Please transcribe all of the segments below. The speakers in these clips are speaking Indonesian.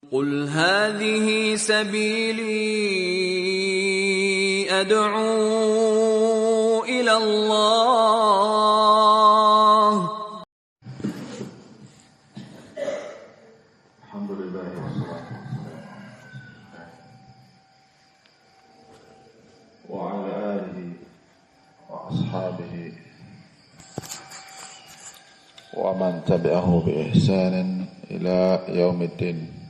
قل هذه سبيلي أدعو إلى الله. الحمد لله والصلاة والسلام وعلى آله وأصحابه ومن تبعه بإحسان إلى يوم الدين.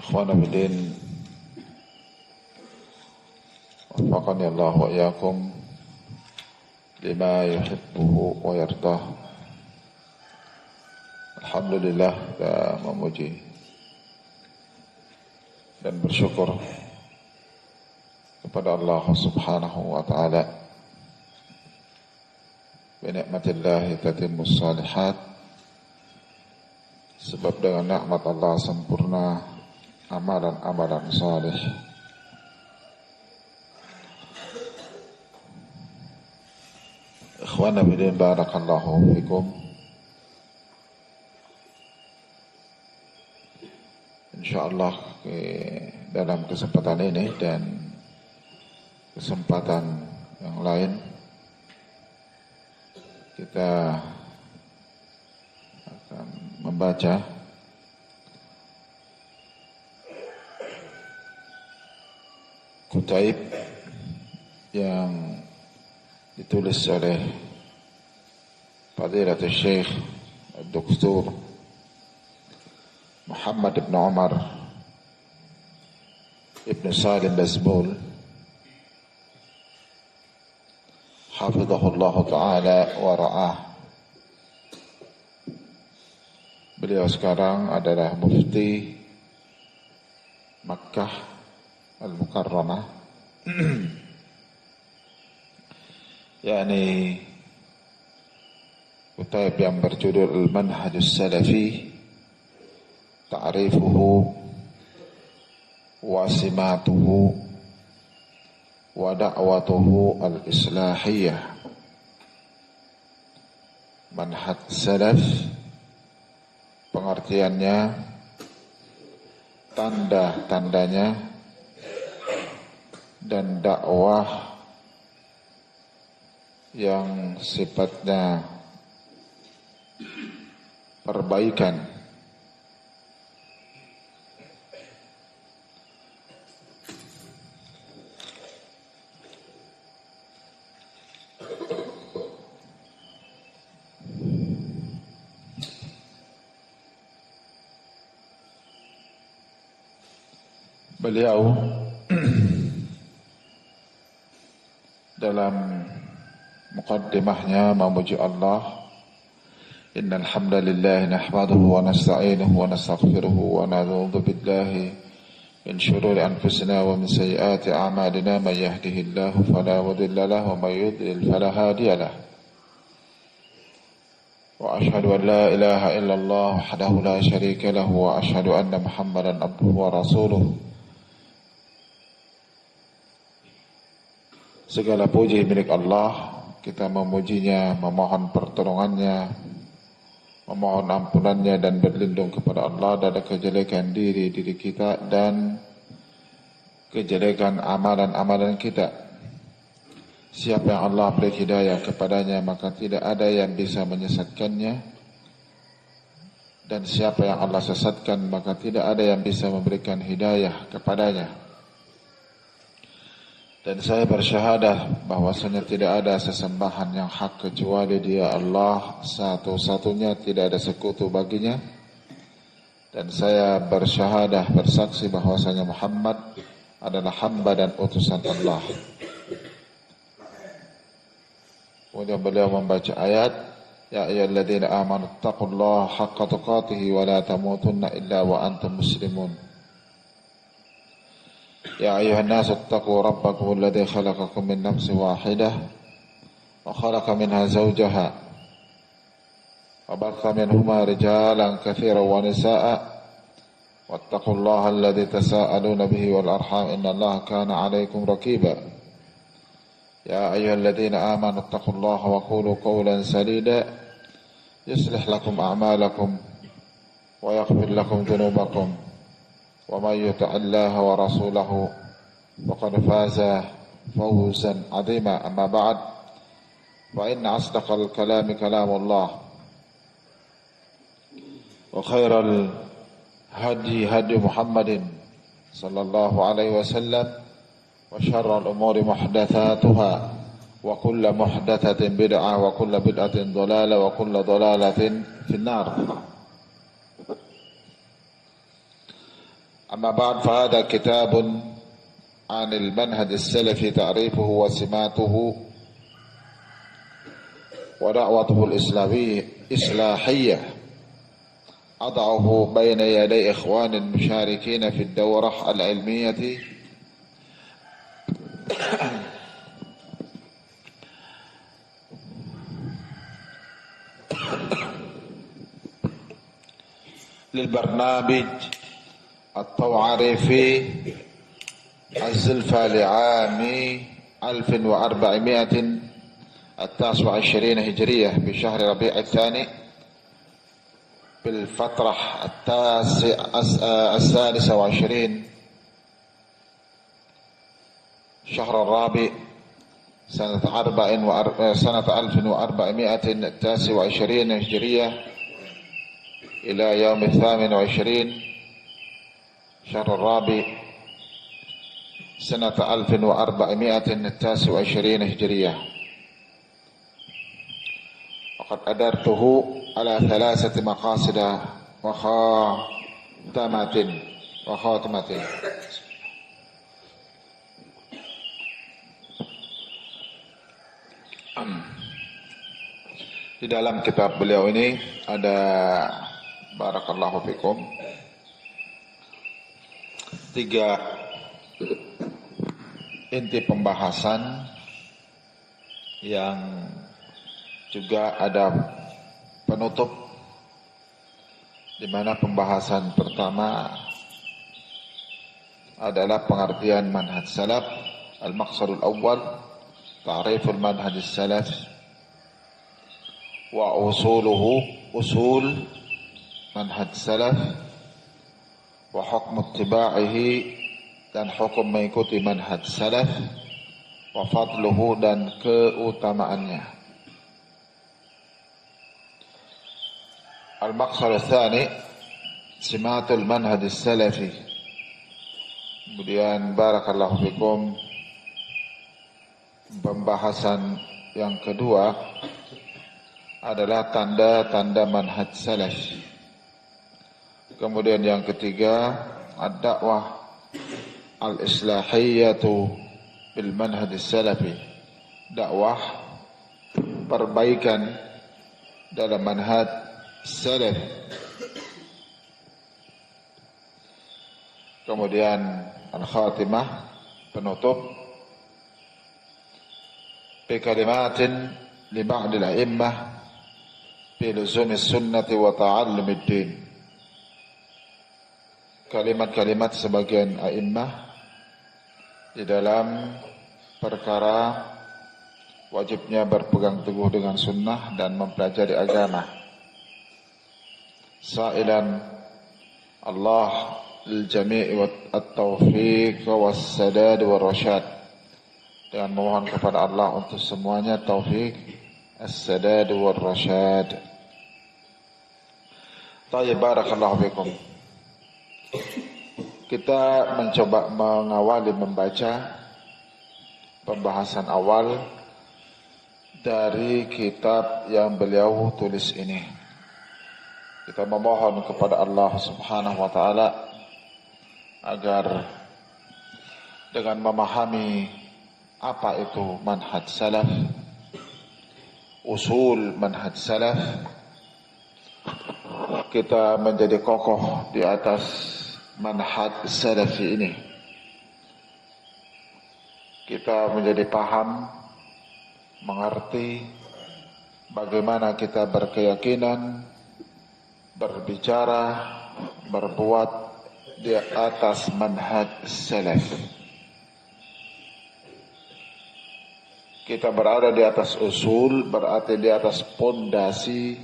Ikhwana bidin, wafaqani Allah wa iyyakum lima yuhibbuhu wa yardah. Alhamdulillah, kita memuji dan bersyukur kepada Allah Subhanahu wa taala. Bi ni'matillahi tatimmus shalihat. Sebab dengan nikmat Allah sempurna amalan-amalan saleh. Ikhwana bidin, barakallahu fikum. InsyaAllah dalam kesempatan ini dan kesempatan yang lain kita akan membaca kutaib yang ditulis oleh Fadilatul Syekh Dr. Muhammad ibn Umar ibn Salim Bazmul hafizahullah ta'ala wa ra'ah. Beliau sekarang adalah mufti Makkah Al-Mukarramah, yakni kutaib yang berjudul Al-Manhajus Salafi, Ta'rifuhu wa Simatuhu wa Da'watuhu Al-Islahiyah. Manhaj Salaf, pengertiannya, tanda-tandanya, dan dakwah yang sifatnya perbaikan. Beliau dalam muqaddimahnya memuji Allah. Innal hamdalillah nahmaduhu wa nasta'inuhu wa nastaghfiruhu wa na'udzu billahi min shururi anfusina wa min sayyiati a'malina. Man yahdihillahu fala mudilla lahu wa man yudlil fala hadiya lahu. Wa ashhadu an la ilaha illallah wahdahu la syarika lahu wa ashhadu anna Muhammadan abduhu wa rasuluh. Segala puji milik Allah, kita memujinya, memohon pertolongannya, memohon ampunannya dan berlindung kepada Allah dari kejelekan diri kita dan kejelekan amalan-amalan kita. Siapa yang Allah beri hidayah kepadanya, maka tidak ada yang bisa menyesatkannya. Dan siapa yang Allah sesatkan, maka tidak ada yang bisa memberikan hidayah kepadanya. Dan saya bersyahadah bahwasanya tidak ada sesembahan yang hak kecuali Dia Allah satu-satunya, tidak ada sekutu baginya. Dan saya bersyahadah, bersaksi bahwasanya Muhammad adalah hamba dan utusan Allah. Kemudian beliau membaca ayat, Ya ayyuhalladzina amanu taqullaha haqqa tuqatih wa la tamutunna illa wa antum muslimun. يا أيها الناس اتقوا ربكم الذي خلقكم من نفس واحدة وخلق منها زوجها وبث منهما رجالا كثيرا ونساء واتقوا الله الذي تساءلون به والأرحام إن الله كان عليكم رقيبا يا أيها الذين آمنوا اتقوا الله وقولوا قولا سديدا يصلح لكم أعمالكم ويغفر لكم ذنوبكم ومن يطع الله ورسوله فقد فاز فوزا عظيما. يا أيها الذين آمنوا اتقوا الله حق تقاته ولا تموتن إلا وأنتم مسلمون. يا أيها الناس اتقوا ربكم الذي خلقكم من نفس واحدة وخلق منها زوجها وبث منهما رجالا كثيرا ونساء واتقوا الله الذي تساءلون به والأرحام إن الله كان عليكم رقيبا يا أيها الذين آمنوا اتقوا الله وقولوا قولا سديدا ويغفر لكم ذنوبكم ومن يطع الله ورسوله فقد فاز فوزا عظيما. أما بعد فإن أصدق الكلام كلام الله وخير الهدي هدي محمد صلى الله عليه وسلم وشر الأمور محدثاتها وكل محدثة بدعة وكل بدعة ضلالة وكل ضلالة في النار. أما بعد فهذا كتاب عن المنهج السلفي تعريفه وسماته ودعوته الإصلاحية أضعه بين يدي إخوان المشاركين في الدورة العلمية للبرنامج الطوعري في الزلفة لعام 1429 هجرية بشهر ربيع الثاني بالفترة 26 شهر الرابع سنة 1429 هجرية إلى يوم 28 شهر الرابع سنة 1429 هجرية. وقد أدرته على 3 مقاصد وخاتمة. Di dalam kitab beliau ini ada, barakallahu fikum, 3 inti pembahasan yang juga ada penutup, di mana pembahasan pertama adalah pengertian manhaj salaf. Al-maqsadul awwal ta'riful manhaj salaf wa usuluhu, usul manhaj salaf, wa hukmu ittiba'ihi, dan hukum mengikuti manhaj salaf, wa fadluhu, dan keutamaannya. Al-maqsad ats-tsani simatul manhaj salafi. Kemudian barakallahu fikum, pembahasan yang kedua adalah tanda-tanda manhaj salaf. Kemudian yang ketiga, ad-da'wah al-islahiyatu bil manhaj salafi, dakwah perbaikan dalam manhaj salaf. Kemudian al-khatimah, penutup, bi kalimatin li ba'd al-a'immah bi luzumi sunnati wa ta'allumid din. Kalimat-kalimat sebagian a'immah di dalam perkara wajibnya berpegang teguh dengan sunnah dan mempelajari agama. Sa'ilan Allah lil-jami' at-taufiq was-sadad war-rasyad, dengan memohon kepada Allah untuk semuanya taufik, as-sadad war-rasyad. Tayyib, barakallahu fikum. Kita mencoba mengawali membaca pembahasan awal dari kitab yang beliau tulis ini. Kita memohon kepada Allah Subhanahu wa taala agar dengan memahami apa itu manhaj salaf, usul manhaj salaf, kita menjadi kokoh di atas manhaj salafi ini. Kita menjadi paham, mengerti bagaimana kita berkeyakinan, berbicara, berbuat di atas manhaj salaf. Kita berada di atas usul, berarti di atas pondasi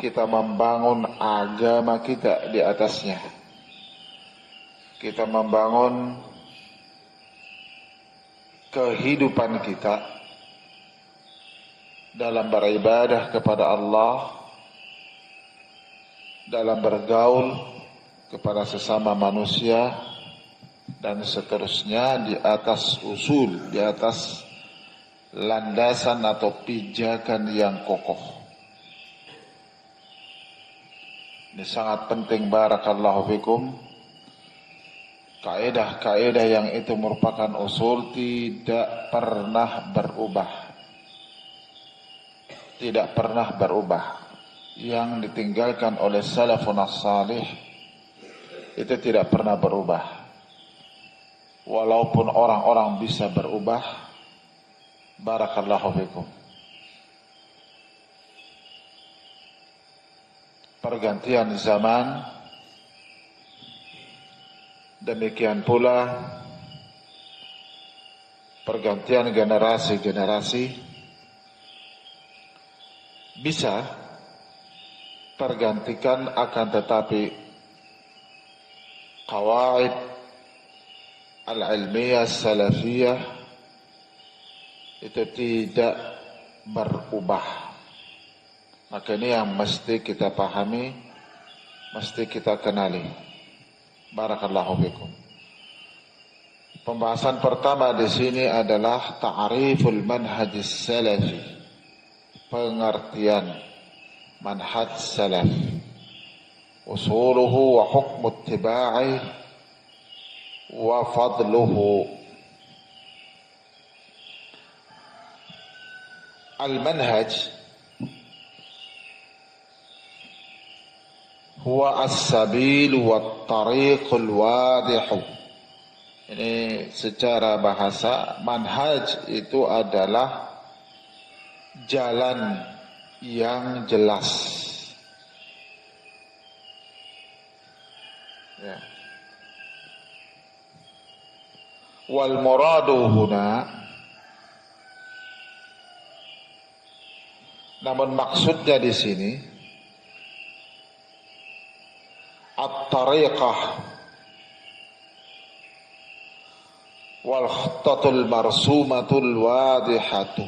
kita membangun agama kita di atasnya. Kita membangun kehidupan kita dalam beribadah kepada Allah, dalam bergaul kepada sesama manusia, dan seterusnya di atas usul, di atas landasan atau pijakan yang kokoh. Ini sangat penting, barakallahu fikum. Kaidah-kaidah yang itu merupakan usul tidak pernah berubah. Tidak pernah berubah. Yang ditinggalkan oleh salafun as-salih itu tidak pernah berubah. Walaupun orang-orang bisa berubah, barakallahu fikum. Pergantian zaman, demikian pula pergantian generasi-generasi bisa tergantikan, akan tetapi qawaid al-ilmiyah salafiyah itu tidak berubah. Maka ini yang mesti kita pahami, mesti kita kenali. Barakallahu fikum. Pembahasan pertama di sini adalah ta'riful manhaj salafi. Pengertian manhaj salaf. Usuluhu wa hukmu ittiba'i wa fadluhu. Al-manhaj huwa as-sabil wa tariqul wadih. Ini secara bahasa, manhaj itu adalah jalan yang jelas. Ya. Wal muradu huna, namun maksudnya di sini at-tariqah wal khattatul marsumatul wadihatu.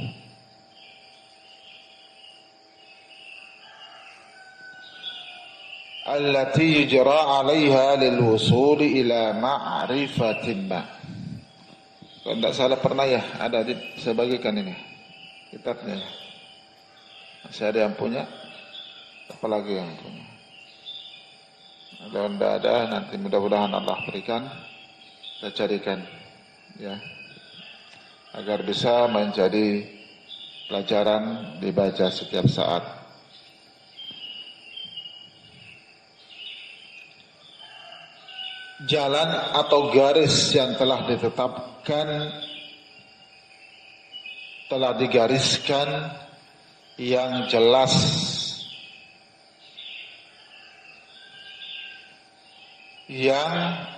Allati yujra 'alaiha lil wusuli ila ma'rifatin ma. Kalau tidak salah pernah ya, ada saya bagikan ini kitabnya. Masih ada yang punya? Apalagi yang punya? Kalau tidak ada, nanti mudah-mudahan Allah berikan, kita carikan, ya, agar bisa menjadi pelajaran dibaca setiap saat. Jalan atau garis yang telah ditetapkan, telah digariskan yang jelas, yang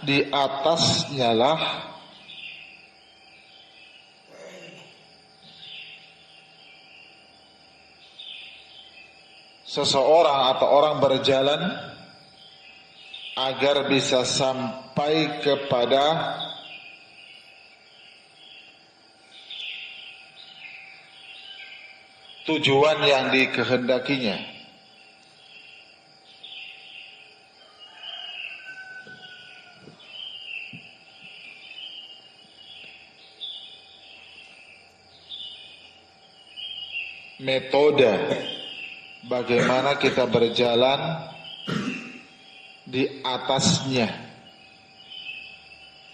di atasnya lah seseorang atau orang berjalan agar bisa sampai kepada tujuan yang dikehendakinya. Metode bagaimana kita berjalan di atasnya,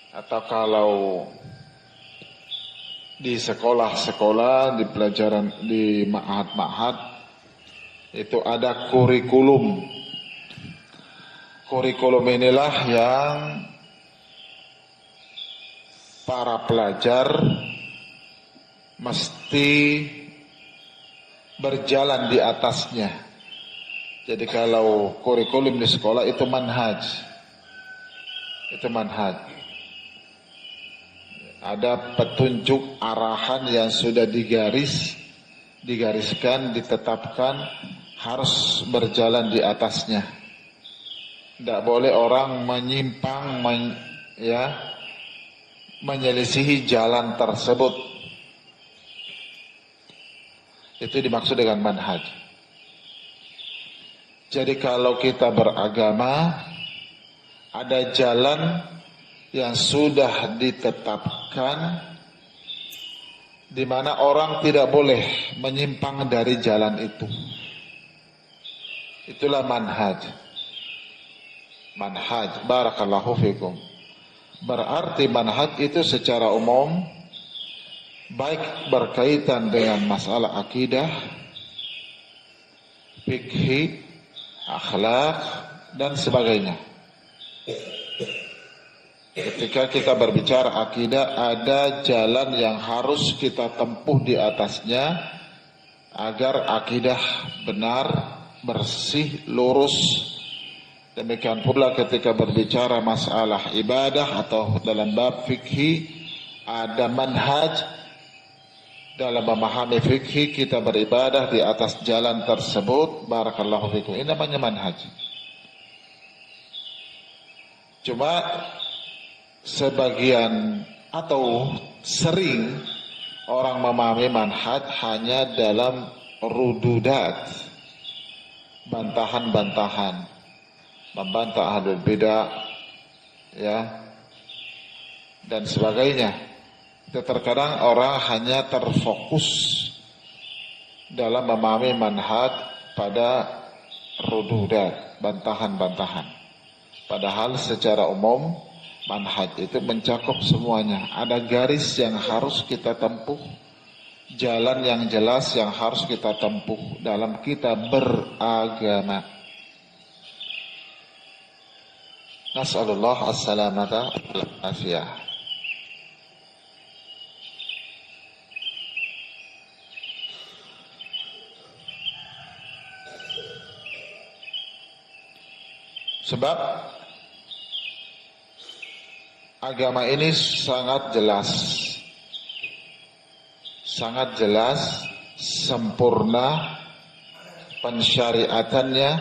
atau kalau di sekolah-sekolah, di pelajaran, di ma'had-ma'had itu ada kurikulum. Kurikulum inilah yang para pelajar mesti berjalan di atasnya. Jadi kalau kurikulum di sekolah itu manhaj. Itu manhaj. Ada petunjuk arahan yang sudah digariskan, ditetapkan, harus berjalan di atasnya. Tidak boleh orang menyimpang, menyelisihi jalan tersebut. Itu dimaksud dengan manhaj. Jadi kalau kita beragama, ada jalan yang sudah ditetapkan, di mana orang tidak boleh menyimpang dari jalan itu. Itulah manhaj. Manhaj, barakallahu fikum. Berarti manhaj itu secara umum baik berkaitan dengan masalah akidah, fikih, akhlak dan sebagainya. Ketika kita berbicara akidah, ada jalan yang harus kita tempuh di atasnya agar akidah benar, bersih, lurus. Demikian pula ketika berbicara masalah ibadah atau dalam bab fikih, ada manhaj. Dalam memahami fikih kita beribadah di atas jalan tersebut. Barakallahu fikum. Ini namanya manhaj. Cuma sebagian atau sering orang memahami manhaj hanya dalam rududat, bantahan-bantahan, membantah ahlul bidah, dan sebagainya. Terkadang orang hanya terfokus dalam memahami manhaj pada rududat, bantahan-bantahan. Padahal secara umum manhaj itu mencakup semuanya. Ada garis yang harus kita tempuh, jalan yang jelas yang harus kita tempuh dalam kita beragama. Nas'alullah as-salamata wal-afiyah. Sebab agama ini sangat jelas, sempurna pensyariatannya,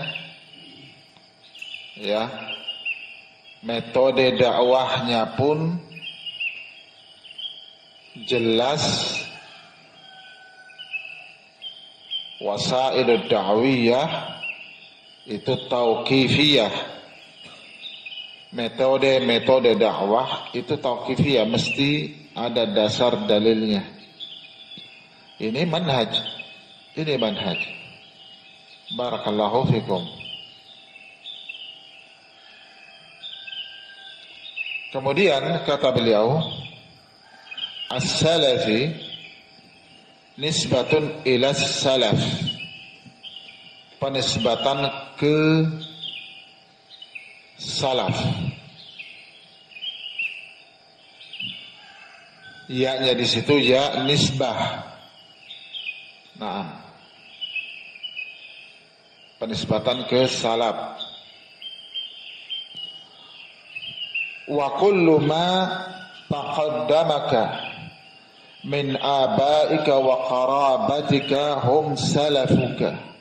metode dakwahnya pun jelas, wasailud da'wiyah itu tauqifiyah. Metode dakwah itu tauqifiyah, mesti ada dasar dalilnya. Ini manhaj. Barakallahu fikum. Kemudian kata beliau, as-salafi nisbatun ila salaf. Penisbatan ke salaf. Ya-nya di situ ya nisbah. Nah, penisbatan ke salaf. Wa kullu ma taqaddamaka min abaika wa qarabatika hum salafuka.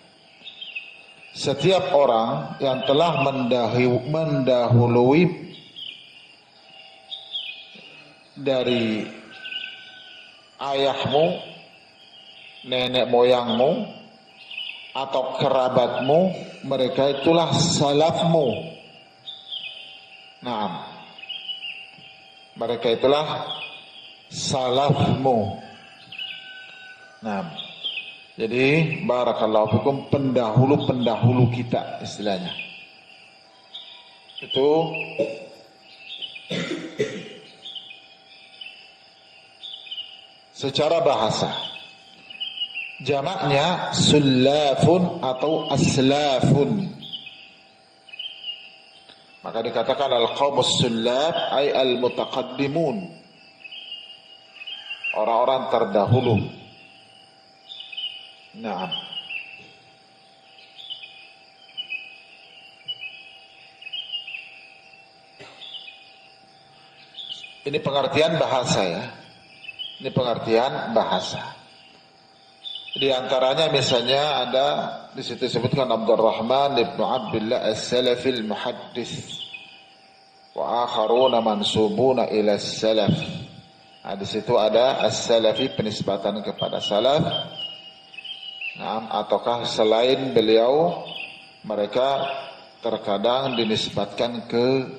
Setiap orang yang telah mendahului dari ayahmu, nenek moyangmu, atau kerabatmu, mereka itulah salafmu. Nah, mereka itulah salafmu. Nah, jadi barakallahu fikum, pendahulu kita istilahnya. Itu secara bahasa. Jamaknya sullafun atau aslafun. Maka dikatakan al-qaumus sullaf ay al-mutaqaddimun. Orang-orang terdahulu. Nah, ini pengertian bahasa ya. Ini pengertian bahasa. Di antaranya misalnya ada di situ disebutkan Abdurrahman ibnu Abdullah as-Salafi al-Muhaddits wa akharuna mansubuna ila as-Salaf. Nah, di situ ada as-Salafi penisbatan kepada salaf. Nah, ataukah selain beliau mereka terkadang dinisbatkan ke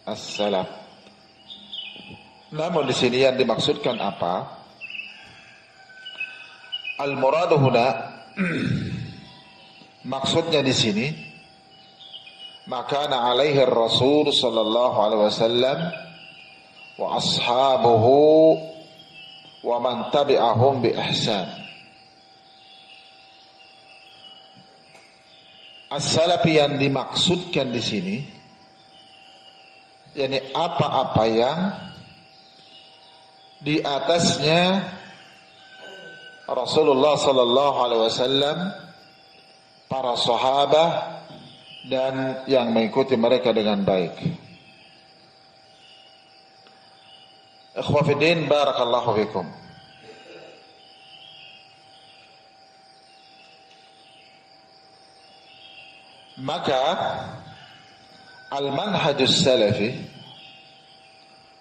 as-Salaf. Namun di sini yang dimaksudkan apa? Al-muradu huna maksudnya di sini maka alaihi Rasul sallallahu alaihi wasallam wa ashabuhu wa man tabi'ahum bi ihsan. As-salafi yang dimaksudkan di sini yakni apa-apa yang di atasnya Rasulullah sallallahu alaihi wasallam, para sahabat dan yang mengikuti mereka dengan baik. Ikhwah fiddin, barakallahu fikum. Maka al-manhajus salafi,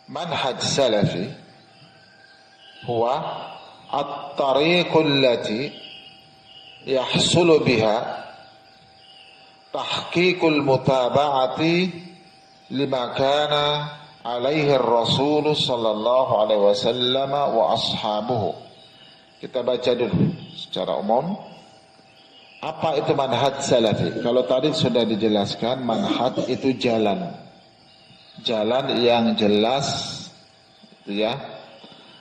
manhaj salafi huwa at-tariqul lati yahsulu biha tahqiqul mutaba'ati lima kana alaihi Rasul sallallahu alaihi wasallam wa ashabuhu. Kita baca dulu secara umum apa itu manhaj salafi. Kalau tadi sudah dijelaskan, manhaj itu jalan yang jelas, ya,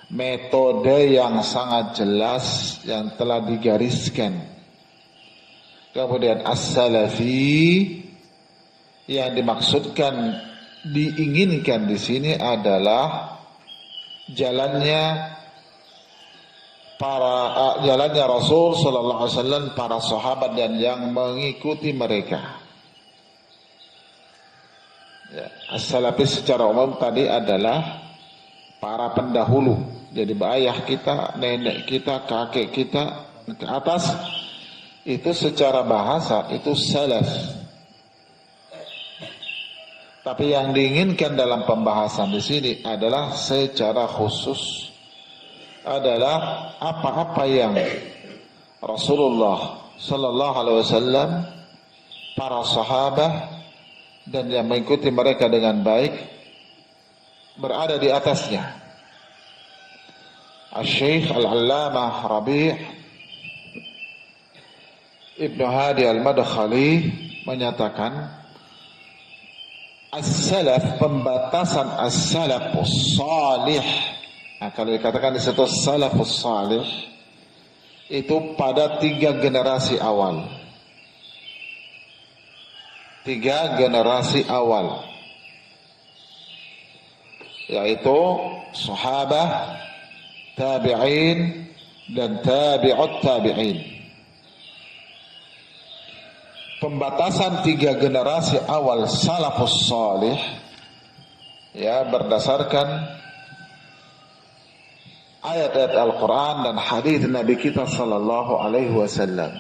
metode yang sangat jelas yang telah digariskan. Kemudian as-salafi yang dimaksudkan, diinginkan di sini adalah jalannya Rasul sallallahu alaihi wasallam, para sahabat dan yang mengikuti mereka. Ya, as-salafi secara umum tadi adalah para pendahulu. Jadi ayah kita, nenek kita, kakek kita ke atas, itu secara bahasa itu salaf. Tapi yang diinginkan dalam pembahasan di sini adalah secara khusus adalah apa-apa yang Rasulullah sallallahu alaihi wasallam, para sahabat dan yang mengikuti mereka dengan baik berada di atasnya. Al-Syekh Al-Allamah Rabi' Ibnu Hadi Al-Madkhali menyatakan as-salaf, pembatasan as-salafus salih. Nah, kalau dikatakan di situ salafus salih itu pada 3 generasi awal. 3 generasi awal, yaitu sahabat, tabi'in dan tabi'ut tabi'in. Pembatasan 3 generasi awal salafus salih ya berdasarkan ayat-ayat Al-Quran dan hadis Nabi kita sallallahu alaihi wasallam.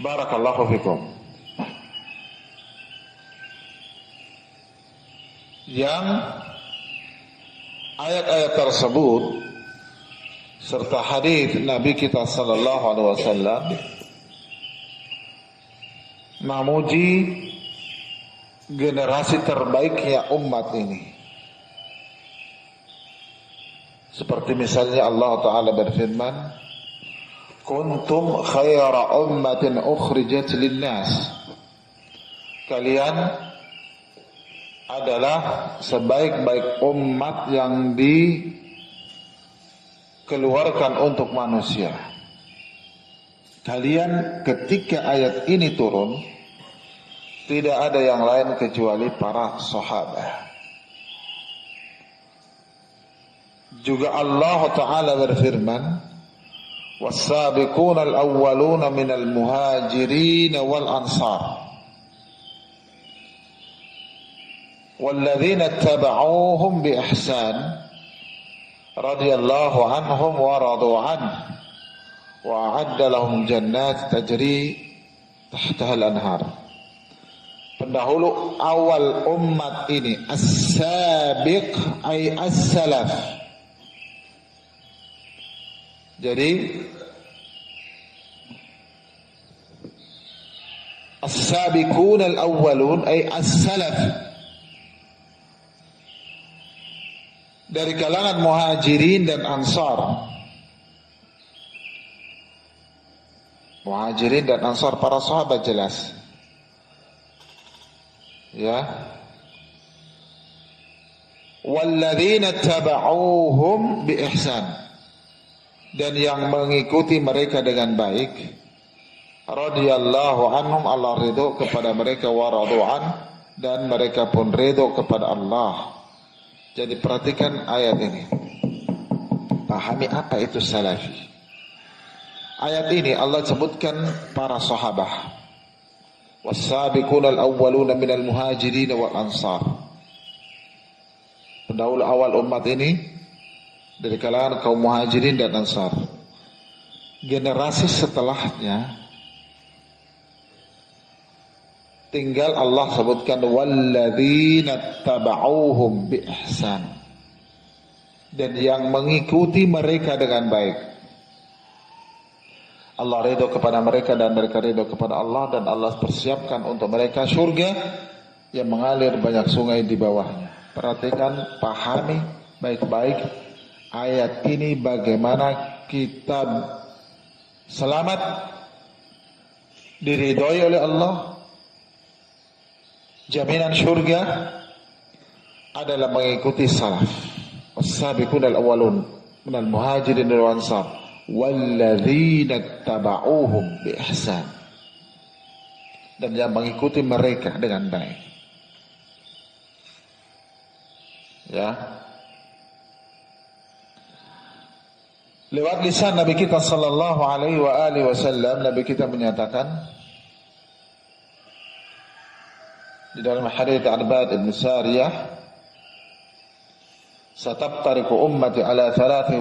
Barakallahu fikum. Yang ayat-ayat tersebut serta hadis Nabi kita sallallahu alaihi wasallam memuji generasi terbaiknya umat ini. Seperti misalnya Allah Ta'ala berfirman, kuntum khaira ummatin ukhrijat linnas. Kalian adalah sebaik-baik umat yang dikeluarkan untuk manusia. Kalian ketika ayat ini turun, tidak ada yang lain kecuali para sahabat. Juga Allah Ta'ala berfirman, was-sabiquna al-awwaluna minal muhajirin wal ansar walladzina ittaba'uuhum bi ihsan radhiyallahu anhum wa radu an wa a'adda lahum jannat tajri tahtaha al-anhar. Pendahulu awal umat ini, as-sabiq ay as-salaf. Jadi as-sabiqun al-awwalun ay as-salaf, dari kalangan muhajirin dan ansar. Muhajirin dan ansar para sahabat jelas. Ya. Walladzina taba'uuhum bi ihsan, dan yang mengikuti mereka dengan baik. Radhiyallahu anhum, Allah ridho kepada mereka, wa radu'an, dan mereka pun ridho kepada Allah. Jadi perhatikan ayat ini, pahami apa itu salafi. Ayat ini Allah sebutkan para sahabat, was-sabiquna al-awwaluna minal muhajirin wal ansar. Pendahulu awal umat ini dari kalangan kaum muhajirin dan ansar. Generasi setelahnya tinggal Allah sebutkan walladzina taba'uuhum bi ihsan, dan yang mengikuti mereka dengan baik. Allah ridho kepada mereka dan mereka ridho kepada Allah, dan Allah persiapkan untuk mereka surga yang mengalir banyak sungai di bawahnya. Perhatikan, pahami baik-baik ayat ini, bagaimana kita selamat, diridhoi oleh Allah. Jaminan surga adalah mengikuti salaf. As-sabiqun al-awwalun minal muhajirin wal ansar walladzina taba'uuhum bi ihsan, dan yang mengikuti mereka dengan baik. Ya. Lewat lisan Nabi kita sallallahu alaihi wa alihi wasallam, Nabi kita menyatakan di dalam hadits Arbad ibn Sariyah, satafariqu ummati ala 73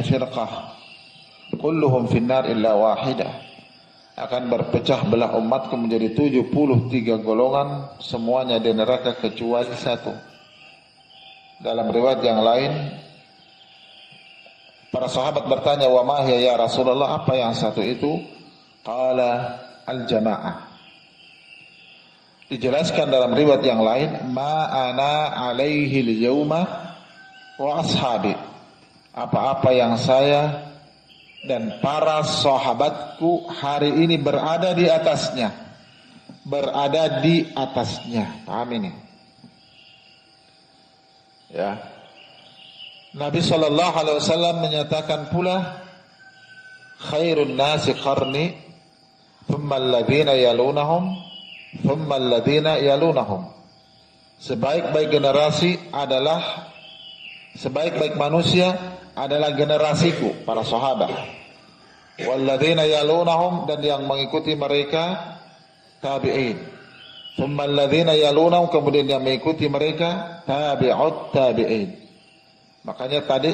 firqah kulluhum finnar illa wahidah. Akan berpecah belah umatku menjadi 73 golongan, semuanya di neraka kecuali satu. Dalam riwayat yang lain, para sahabat bertanya, wa ma hiya ya Rasulullah, apa yang satu itu? Qala al-jamaah. Dijelaskan dalam riwayat yang lain, ma ana alaihi al-yawma wa ashabi, apa-apa yang saya dan para sahabatku hari ini berada di atasnya. Berada di atasnya. Paham ini? Ya. Nabi SAW menyatakan pula, khairun nasi qarni, thumma alladhina yalunahum, thumma alladhina yalunahum. Sebaik-baik generasi adalah, sebaik-baik manusia adalah generasiku, para sahabat. Walladzina yalunahum, dan yang mengikuti mereka tabi'in. Thumma alladzina yalunahum, kemudian yang mengikuti mereka tabi'ut tabi'in. Makanya tadi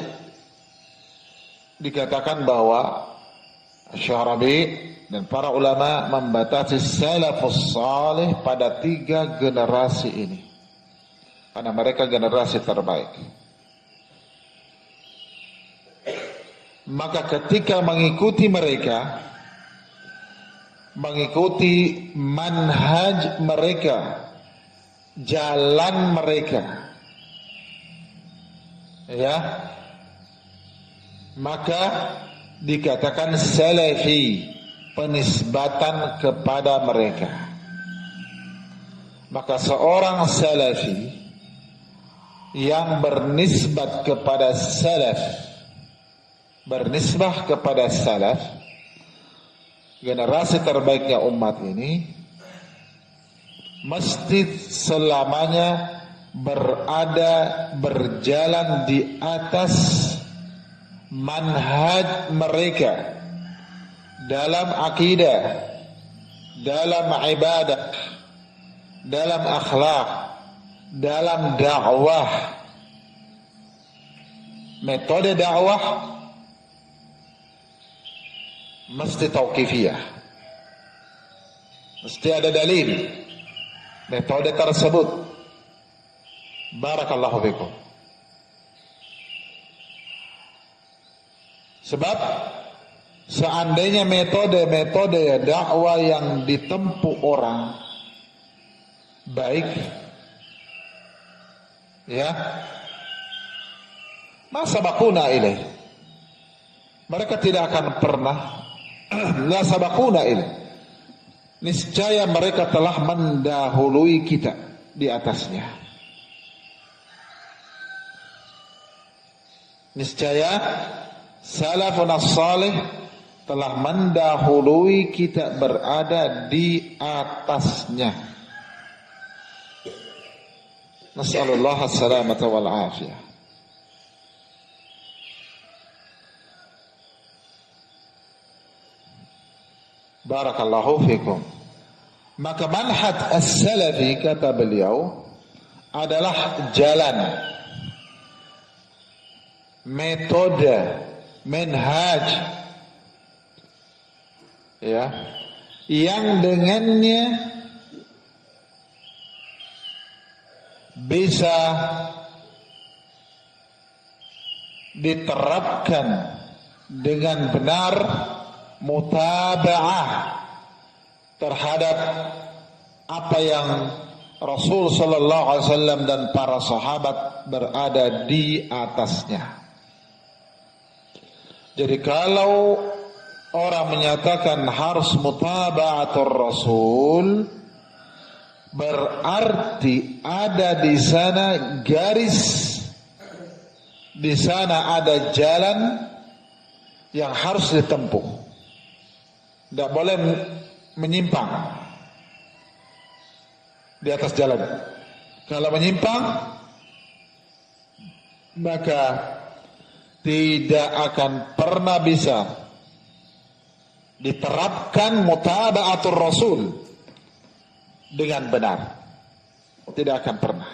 dikatakan bahwa Syarabi dan para ulama membatasi salafus salih pada 3 generasi ini, karena mereka generasi terbaik. Maka ketika mengikuti mereka, mengikuti manhaj mereka, jalan mereka, ya, maka dikatakan salafi, penisbatan kepada mereka. Maka seorang salafi yang bernisbat kepada salaf, bernisbah kepada salaf, generasi terbaiknya umat ini, mesti selamanya berada, berjalan di atas manhaj mereka dalam akidah, dalam ibadah, dalam akhlak, dalam dakwah. metode dakwah mesti tauqifiyah, mesti ada dalil metode tersebut. Barakallahu fikum. Sebab seandainya metode dakwah yang ditempuh orang baik, ya, masa bakuna ilaih, mereka tidak akan pernah la sabakuna ilaih, niscaya mereka telah mendahului kita di atasnya. Niscaya salafun as-salih telah mendahului kita berada di atasnya. Nas'alullah as-salamata wal afiyah. Barakallahu fikum. Maka manhaj as-salafi, kata beliau, adalah jalan, metode, manhaj, ya, yang dengannya bisa diterapkan dengan benar mutaba'ah terhadap apa yang Rasul sallallahu alaihi wasallam dan para sahabat berada di atasnya. Jadi kalau orang menyatakan harus mutaba'atur Rasul, berarti ada di sana garis, di sana ada jalan yang harus ditempuh. Tidak boleh menyimpang di atas jalan. Kalau menyimpang, maka tidak akan pernah bisa diterapkan mutaba'atur Rasul dengan benar. Tidak akan pernah.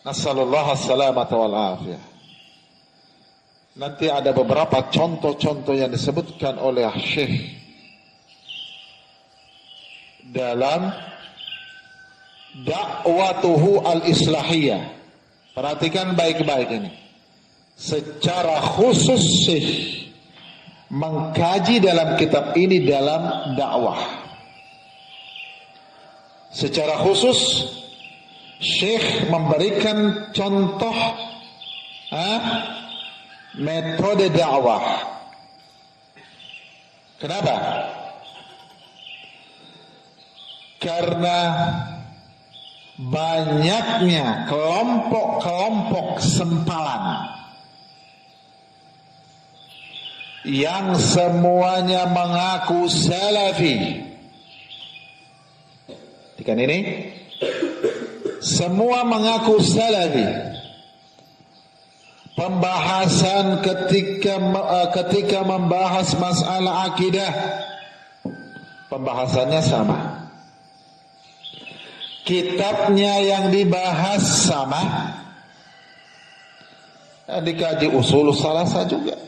Nasallallahu as-salamata wal afiyah. Nanti ada beberapa contoh-contoh yang disebutkan oleh Syekh dalam dakwatuhu al-islahiyah. Perhatikan baik-baik ini. Secara khusus Syekh mengkaji dalam kitab ini dalam dakwah. Secara khusus Syekh memberikan contoh metode dakwah. Kenapa? Karena banyaknya kelompok-kelompok sempalan yang semuanya mengaku salafi. Perhatikan ini, semua mengaku salafi. Pembahasan ketika membahas masalah akidah, pembahasannya sama. Kitabnya yang dibahas sama. Dikaji usul salasa juga,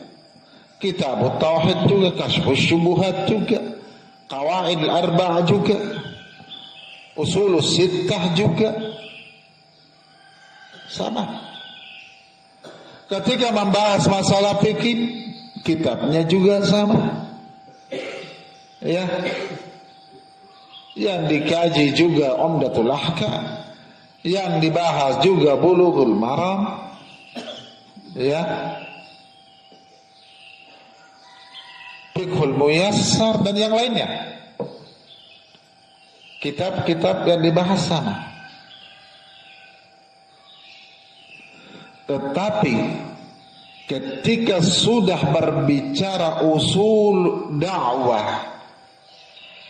kitab tauhid juga, kasyfus syubuhat juga, qawaid al-arba'ah juga, usul sittah juga, sama. Ketika membahas masalah fikih, kitabnya juga sama. Ya. Yang dikaji juga Umdatul Ahkam, yang dibahas juga Bulughul Maram. Ya. Fiqhul Muyassar dan yang lainnya. Kitab-kitab yang dibahas sama. Tetapi ketika sudah berbicara usul dakwah,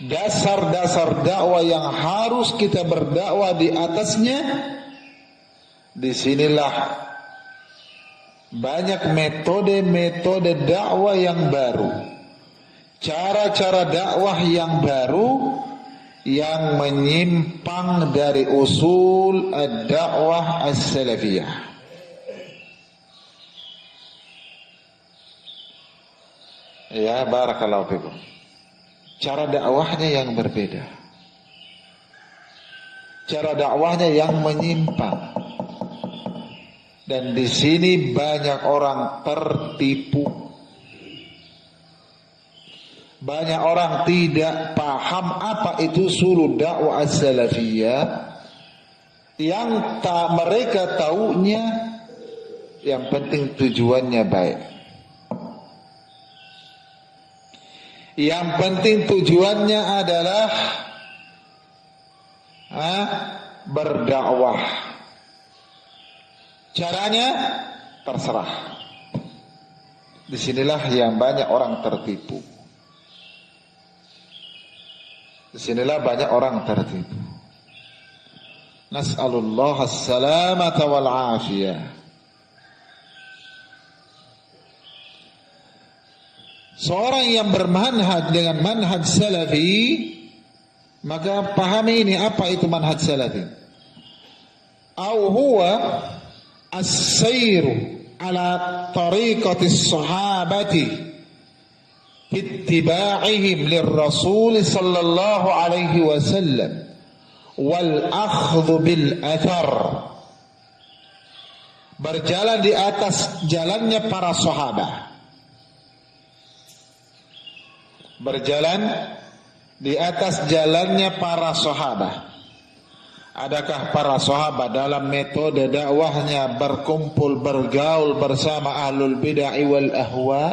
dasar-dasar dakwah yang harus kita berdakwah di atasnya, disinilah banyak metode-metode dakwah yang baru, cara-cara dakwah yang baru yang menyimpang dari usul ad-dakwah as-salafiyah. Ya, barakallahu fikum. Cara dakwahnya yang berbeda. Cara dakwahnya yang menyimpang. Dan di sini banyak orang tertipu. Banyak orang tidak paham apa itu suluk dakwah as-salafiyah. Yang mereka taunya yang penting tujuannya baik. Yang penting tujuannya adalah berdakwah. Caranya terserah. Disinilah yang banyak orang tertipu. Disinilah banyak orang tertipu. Nas'alullah as-salamata wal afiyah. Seorang yang bermanhaj dengan manhaj salafi, maka pahami ini apa itu manhaj salafi. Au huwa as-sayru ala tariqati as-sahabati ittiba'ihim lirrasul sallallahu alaihi wasallam wal akhdhu bil athar. Berjalan di atas jalannya para sahabat. Berjalan di atas jalannya para sahabat. Adakah para sahabat dalam metode dakwahnya berkumpul bergaul bersama ahlul bid'ah wal ahwa?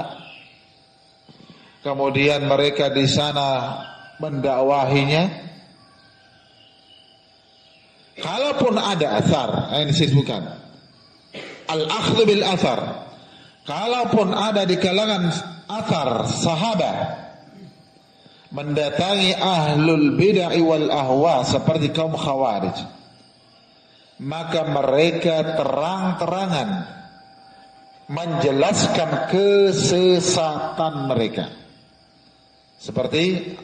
Kemudian mereka di sana mendakwahinya. Kalaupun ada athar, ini disebutkan al-akhdhu bil athar. Kalaupun ada di kalangan athar sahabat mendatangi ahlul bid'ah wal ahwa seperti kaum khawarij, maka mereka terang-terangan menjelaskan kesesatan mereka. Seperti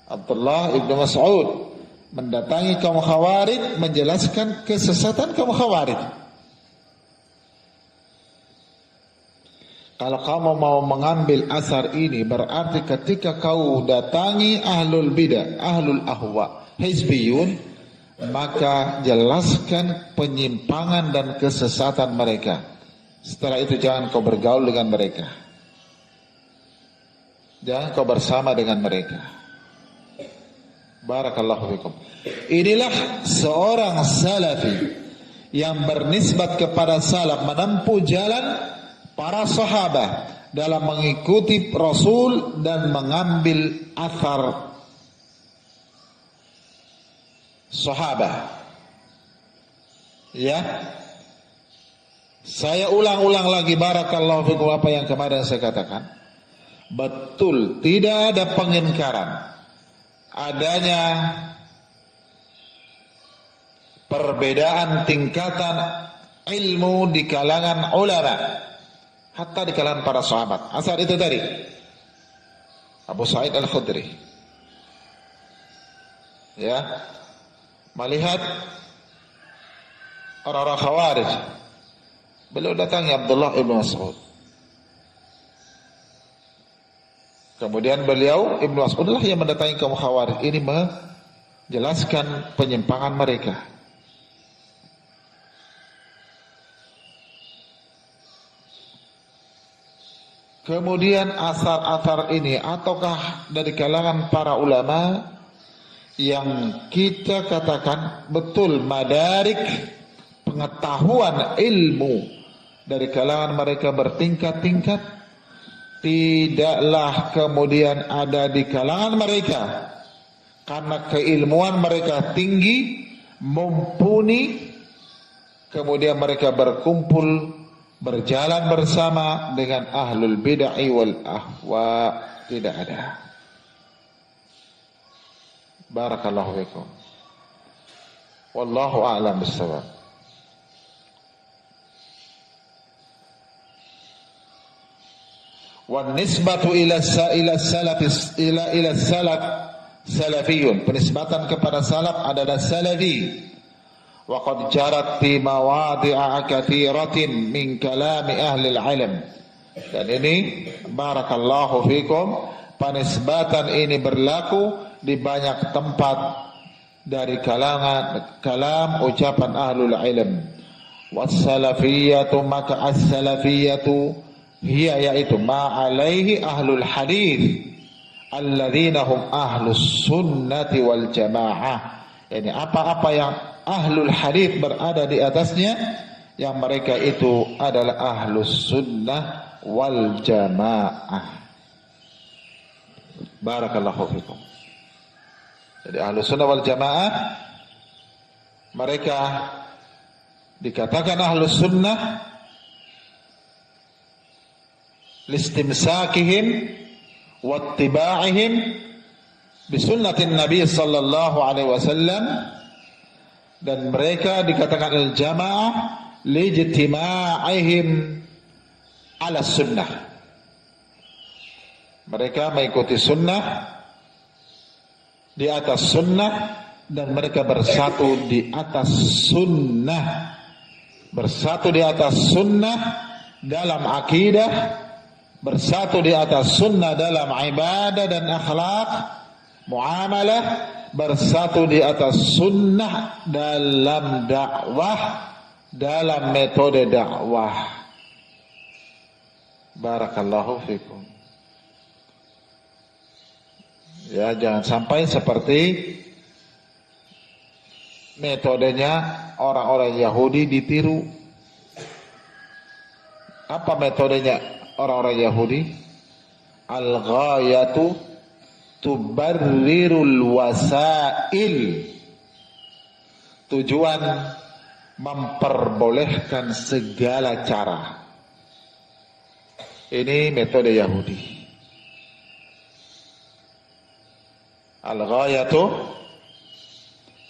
Abdullah ibn Mas'ud mendatangi kaum khawarij menjelaskan kesesatan kaum khawarij. Kalau kamu mau mengambil asar ini, berarti ketika kau datangi ahlul bidah, ahlul ahwa, hizbiyun, maka jelaskan penyimpangan dan kesesatan mereka. Setelah itu jangan kau bergaul dengan mereka. Jangan kau bersama dengan mereka. Barakallahu fikum. Inilah seorang salafi yang bernisbat kepada salaf, menempuh jalan para sahabat dalam mengikuti Rasul dan mengambil athar sahabat. Ya, saya ulang-ulang lagi barakallahu fikum apa yang kemarin saya katakan. Betul, tidak ada pengingkaran adanya perbedaan tingkatan ilmu di kalangan ulama, hatta di kalangan para sahabat. Asal itu tadi Abu Sa'id Al-Khudri, ya, melihat orang-orang Khawarij, beliau datangi Abdullah ibn Mas'ud. Kemudian beliau Ibnu Mas'ud lah yang mendatangi kaum Khawarij ini menjelaskan penyimpangan mereka. Kemudian asar-asar ini ataukah dari kalangan para ulama yang kita katakan betul madarik pengetahuan ilmu dari kalangan mereka bertingkat-tingkat, tidaklah kemudian ada di kalangan mereka karena keilmuan mereka tinggi, mumpuni, kemudian mereka berkumpul berjalan bersama dengan ahlul bid'ah wal ahwa. Tidak ada. Barakallahu fikum. Wallahu a'lam bissawab. Wan nisbatu ila salaf salafiyun, penisbatan kepada salaf adalah salafi. Wa qad jarat fi mawadi'a katsiratin min kalami ahli al-'ilm, Dan ini barakallahu fikum, penisbatan ini berlaku di banyak tempat dari kalangan kalam ucapan ahlul ilm. Was-salafiyatu, maka as-salafiyatu hiya, yaitu ma alaihi ahlul hadis alladzina hum ahlus sunnati wal jamaah. Yani apa-apa yang ahlul hadis berada di atasnya, yang mereka itu adalah ahlus sunnah wal jamaah. Barakallahu fikum. Jadi ahlus sunnah wal jamaah, mereka dikatakan ahlus sunnah listimsakihim wattiba'ihim bisunnatin Nabi sallallahu alaihi wasallam, dan mereka dikatakan al-jamaah lijtima'ihim ala sunnah. Mereka mengikuti sunnah, di atas sunnah, dan mereka bersatu di atas sunnah. Bersatu di atas sunnah dalam akidah, bersatu di atas sunnah dalam ibadah dan akhlak, muamalah, bersatu di atas sunnah dalam dakwah, dalam metode dakwah. Barakallahu fikum. Ya, jangan sampai seperti metodenya orang-orang Yahudi ditiru. Apa metodenya orang-orang Yahudi? Al-ghayatu tubarrirul wasail. Tujuan memperbolehkan segala cara. Ini metode Yahudi. Al-ghayatu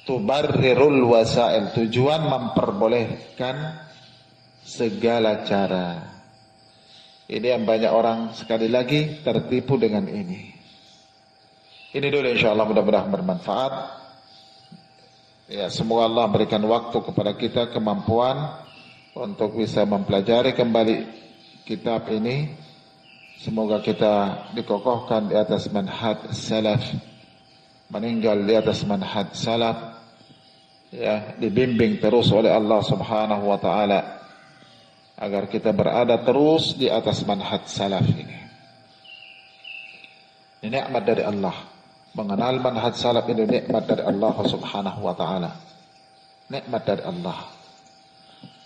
tubarrirul wasail. Tujuan memperbolehkan segala cara. Ini yang banyak orang sekali lagi tertipu dengan ini. Ini dulu insyaAllah, mudah-mudahan bermanfaat. Ya, semoga Allah berikan waktu kepada kita, kemampuan untuk bisa mempelajari kembali kitab ini. Semoga kita dikokohkan di atas manhaj salaf, meninggal di atas manhaj salaf, ya, dibimbing terus oleh Allah Subhanahu wa taala agar kita berada terus di atas manhaj salaf ini. Ini nikmat dari Allah. Mengenal manhaj salaf ini nikmat dari Allah Subhanahu wa taala. Nikmat dari Allah.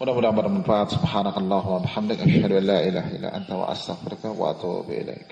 Mudah-mudahan bermanfaat. Subhanakallah wa bihamdika, asyhadu an la ilaha illa anta wa astaghfiruka wa atubu ilaik.